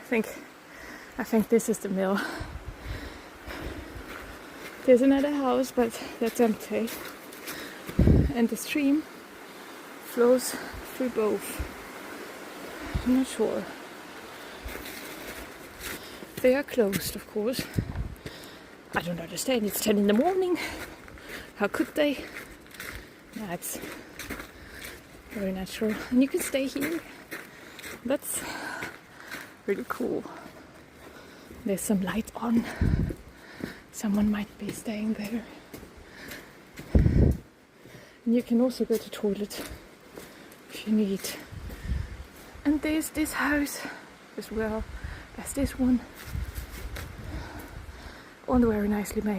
I think this is the mill. There's another house, but that's empty. And the stream flows through both. I'm not sure. They are closed, of course. I don't understand. It's 10 in the morning. How could they? Yeah, it's very natural. And you can stay here. That's really cool. There's some light on. Someone might be staying there. And you can also go to the toilet if you need. And there's this house as well as this one. All very nicely made.